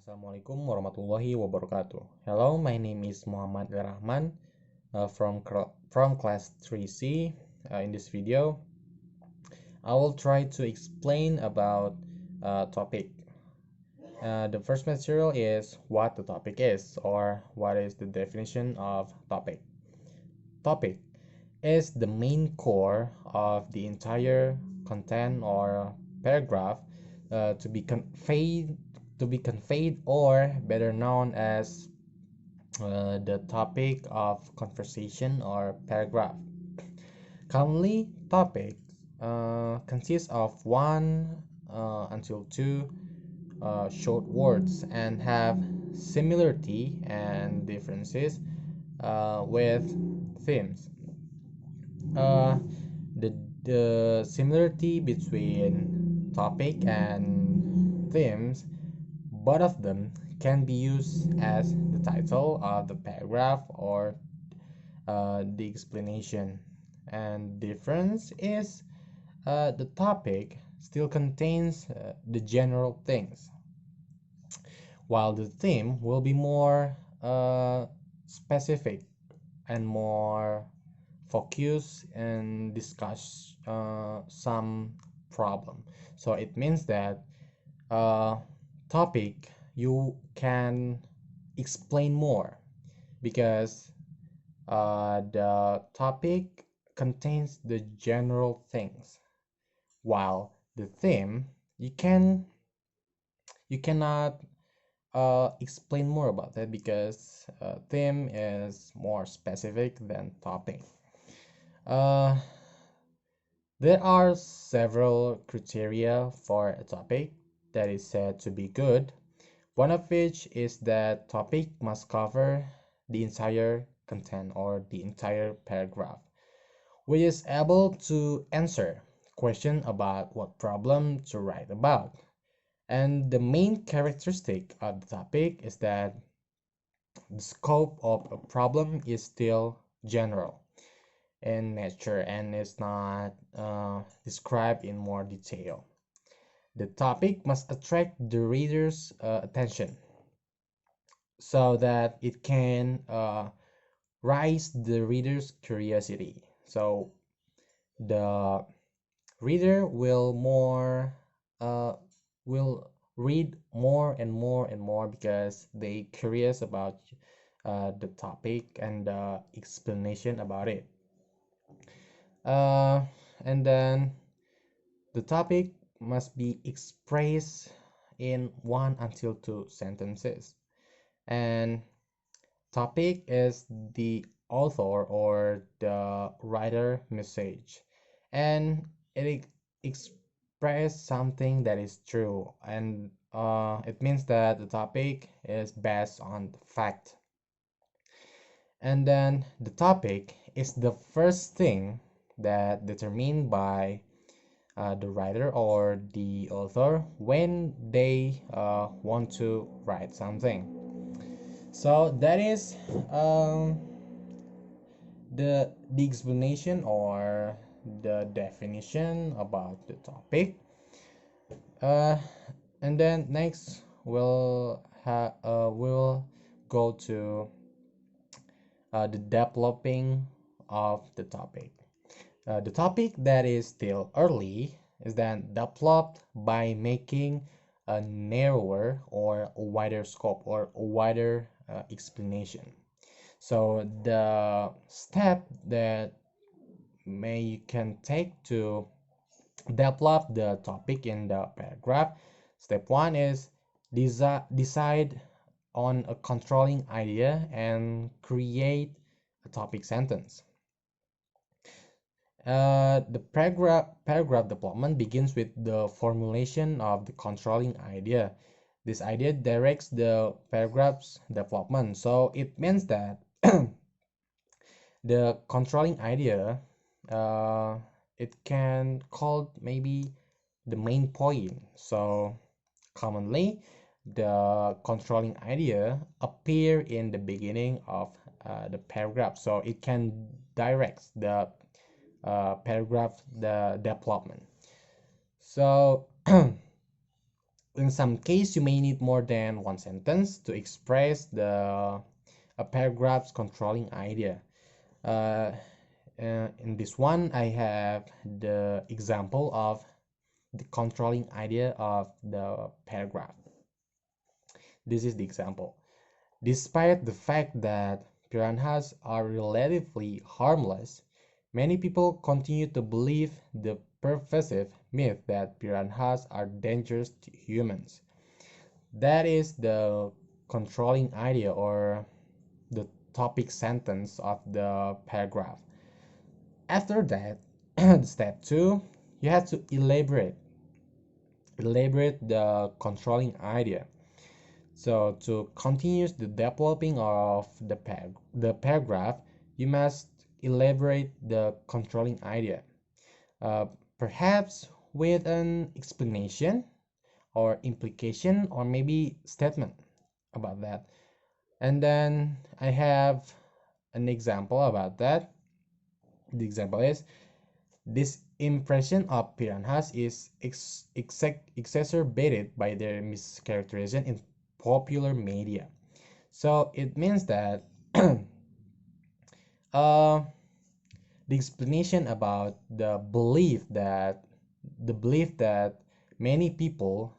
Assalamualaikum warahmatullahi wabarakatuh. Hello, my name is Muhamad Rahman from class 3C. In this video, I will try to explain about topic. The first material is what the topic is, or what is the definition of topic. Topic is the main core of the entire content or paragraph to be conveyed, or better known as the topic of conversation or paragraph. Commonly, topics consist of one until two short words and have similarity and differences with themes. Uh, the similarity between topic and themes, both of them can be used as the title of the paragraph or the explanation. And difference is the topic still contains the general things, while the theme will be more specific and more focused and discuss some problem. So it means that uh, topic you can explain more because the topic contains the general things, while the theme you cannot explain more about that because theme is more specific than topic. Uh, there are several criteria for a topic that is said to be good. One of which is that topic must cover the entire content or the entire paragraph, which is able to answer question about what problem to write about. And the main characteristic of the topic is that the scope of a problem is still general in nature and is not described in more detail. The topic must attract the reader's attention so that it can raise the reader's curiosity. So the reader uh, will read more and more and more because they curious about the topic and the explanation about it. Uh, and then the topic must be expressed in one until two sentences. And topic is the author or the writer message, and it express something that is true, and it means that the topic is based on the fact. And then the topic is the first thing that determined by the writer or the author when they want to write something. So that is the explanation or the definition about the topic. Uh, and then next we'll go to the developing of the topic. The topic that is still early is then developed by making a narrower or a wider scope or a wider explanation. So the step that may you can take to develop the topic in the paragraph. Step one is decide on a controlling idea and create a topic sentence. The paragraph development begins with the formulation of the controlling idea. This idea directs the paragraph's development. So it means that the controlling idea, it can called maybe the main point. So commonly, the controlling idea appear in the beginning of the paragraph. So it can direct the paragraph the development. So In some case, you may need more than one sentence to express a paragraph's controlling idea. Uh, in this one, I have the example of the controlling idea of the paragraph. This is the example. Despite the fact that piranhas are relatively harmless, many people continue to believe the pervasive myth that piranhas are dangerous to humans. That is the controlling idea or the topic sentence of the paragraph. After that, step two, you have to elaborate the controlling idea. So to continue the developing of the paragraph, you must elaborate the controlling idea, uh, perhaps with an explanation or implication or maybe statement about that. And then I have an example about that. The example is this impression of piranhas is exacerbated by their mischaracterization in popular media. So it means that uh, the explanation about the belief that many people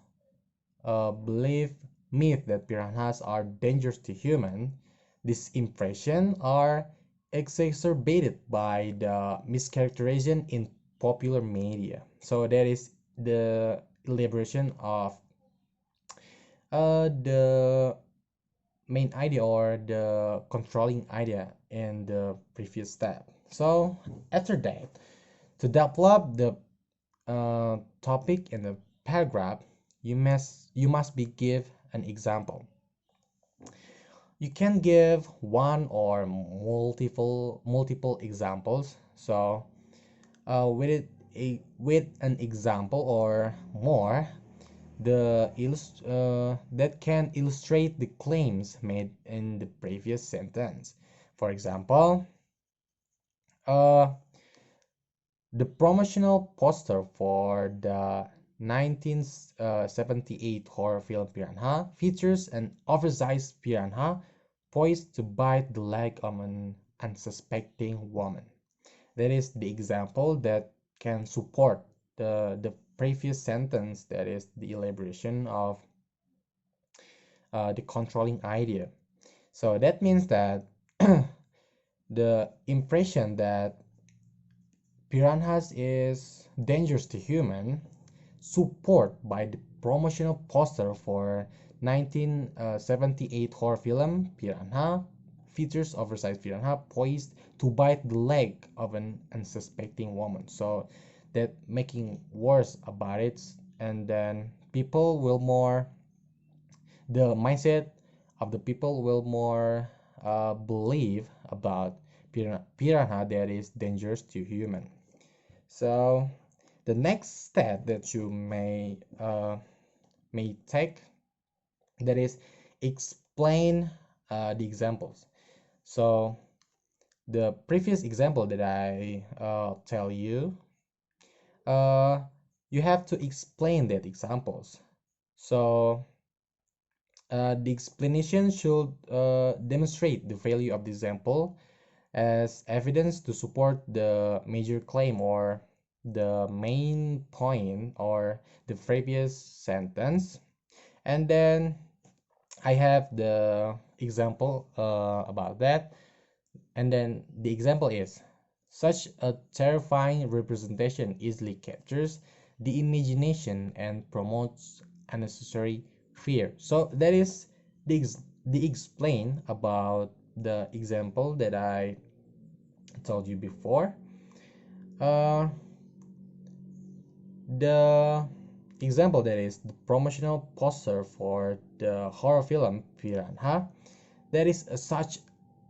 believe myth that piranhas are dangerous to human, this impression are exacerbated by the mischaracterization in popular media. So that is the elaboration of the main idea or the controlling idea in the previous step. So after that, to develop the topic in the paragraph, you must be give an example. You can give one or multiple examples. So with an example or more, that can illustrate the claims made in the previous sentence. For example, uh, the promotional poster for the 1978 horror film Piranha features an oversized piranha poised to bite the leg of an unsuspecting woman. That is the example that can support the previous sentence, that is the elaboration of the controlling idea. So that means that the impression that piranhas is dangerous to human support by the promotional poster for 1978 horror film Piranha features oversized piranha poised to bite the leg of an unsuspecting woman. So that making worse about it, and then people will more the mindset of the people will more believe about piranha that is dangerous to human. So the next step that you may take, that is explain the examples. So the previous example that I tell you, uh, you have to explain that examples. So the explanation should demonstrate the value of the example as evidence to support the major claim or the main point or the previous sentence. And then I have the example about that. And then the example is such a terrifying representation easily captures the imagination and promotes unnecessary fear. So that is the explain about the example that I told you before. Uh, the example that is the promotional poster for the horror film Piranha, that is such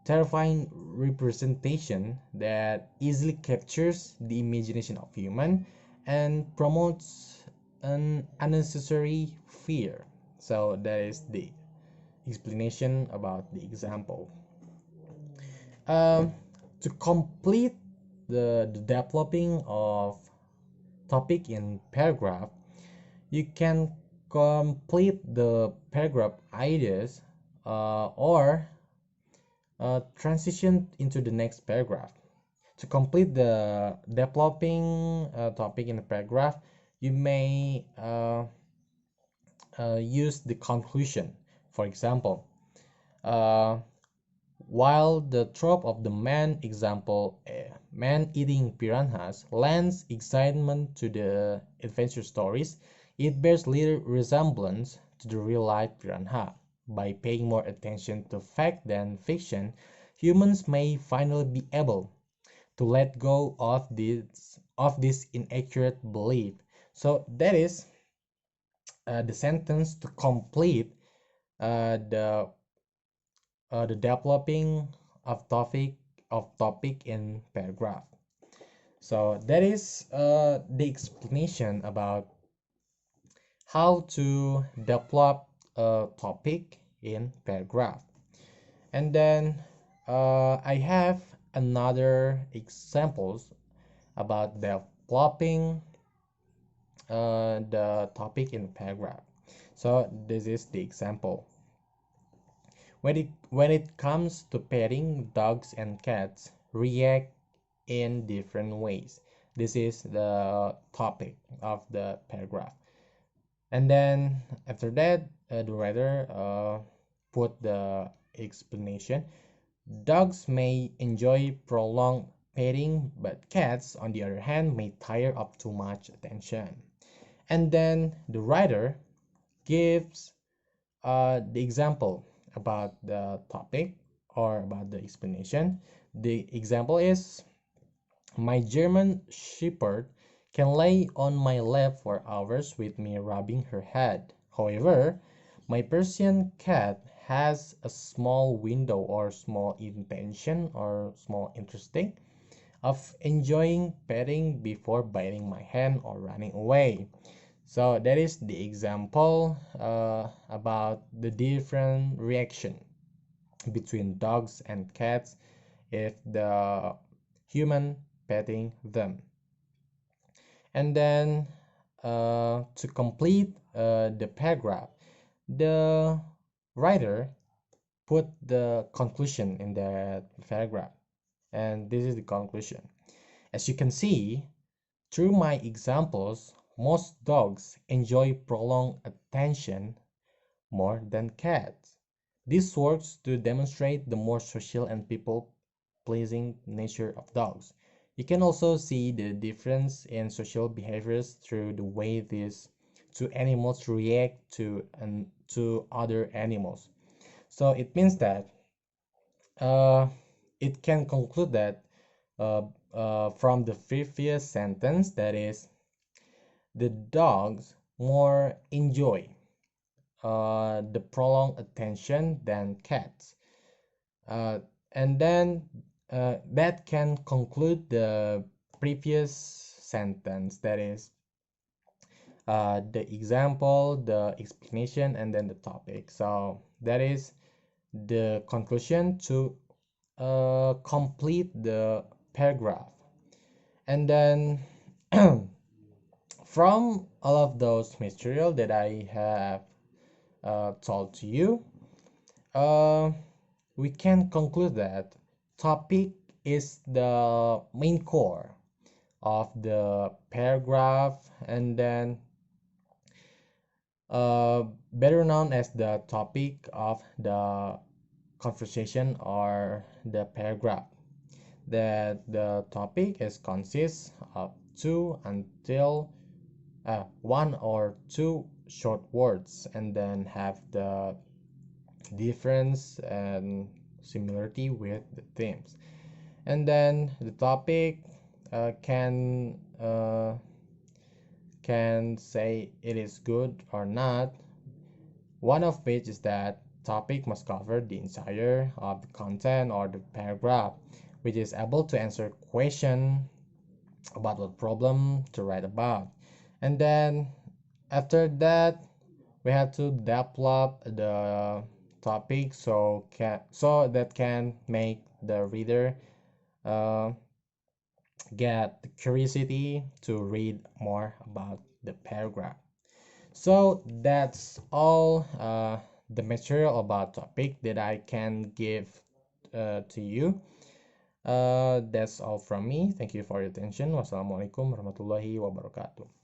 terrifying representation that easily captures the imagination of human and promotes an unnecessary fear. So that is the explanation about the example. um, to complete the developing of topic in paragraph, you can complete the paragraph ideas or transition into the next paragraph. To complete the developing topic in the paragraph, you may use the conclusion. For example, uh, while the trope of the man example, man eating piranhas, lends excitement to the adventure stories, it bears little resemblance to the real-life piranha. By paying more attention to fact than fiction, humans may finally be able to let go of this inaccurate belief. So that is the sentence to complete the the developing of topic in paragraph. So that is the explanation about how to develop a topic in paragraph. And then I have another examples about developing the topic in paragraph. So this is the example. When it comes to petting, dogs and cats react in different ways. This is the topic of the paragraph. And then after that, the writer put the explanation. Dogs may enjoy prolonged petting, but cats, on the other hand, may tire of too much attention. And then the writer gives the example about the topic or about the explanation. The example is, my German Shepherd can lay on my lap for hours with me rubbing her head. However, my Persian cat has a small window or small intention or small interesting of enjoying petting before biting my hand or running away. So that is the example about the different reaction between dogs and cats if the human petting them. And then to complete the paragraph, the writer put the conclusion in that paragraph. And this is the conclusion. As you can see, through my examples, most dogs enjoy prolonged attention more than cats. This works to demonstrate the more social and people-pleasing nature of dogs. You can also see the difference in social behaviors through the way these two animals react to other animals. So it means that uh, it can conclude that from the previous sentence, that is, the dogs more enjoy the prolonged attention than cats. Uh, and then that can conclude the previous sentence, that is, the example, the explanation, and then the topic. So that is the conclusion to complete the paragraph. And then from all of those material that I have told to you, uh, we can conclude that topic is the main core of the paragraph, and then better known as the topic of the conversation or the paragraph. That the topic is consists of two until one or two short words, and then have the difference and similarity with the themes. And then the topic can say it is good or not. One of which is that topic must cover the entire of the content or the paragraph, which is able to answer question about what problem to write about. And then after that, we have to develop the topic so that can make the reader uh, get the curiosity to read more about the paragraph. So that's all the material about topic that I can give to you. That's all from me. Thank you for your attention. Wassalamualaikum warahmatullahi wabarakatuh.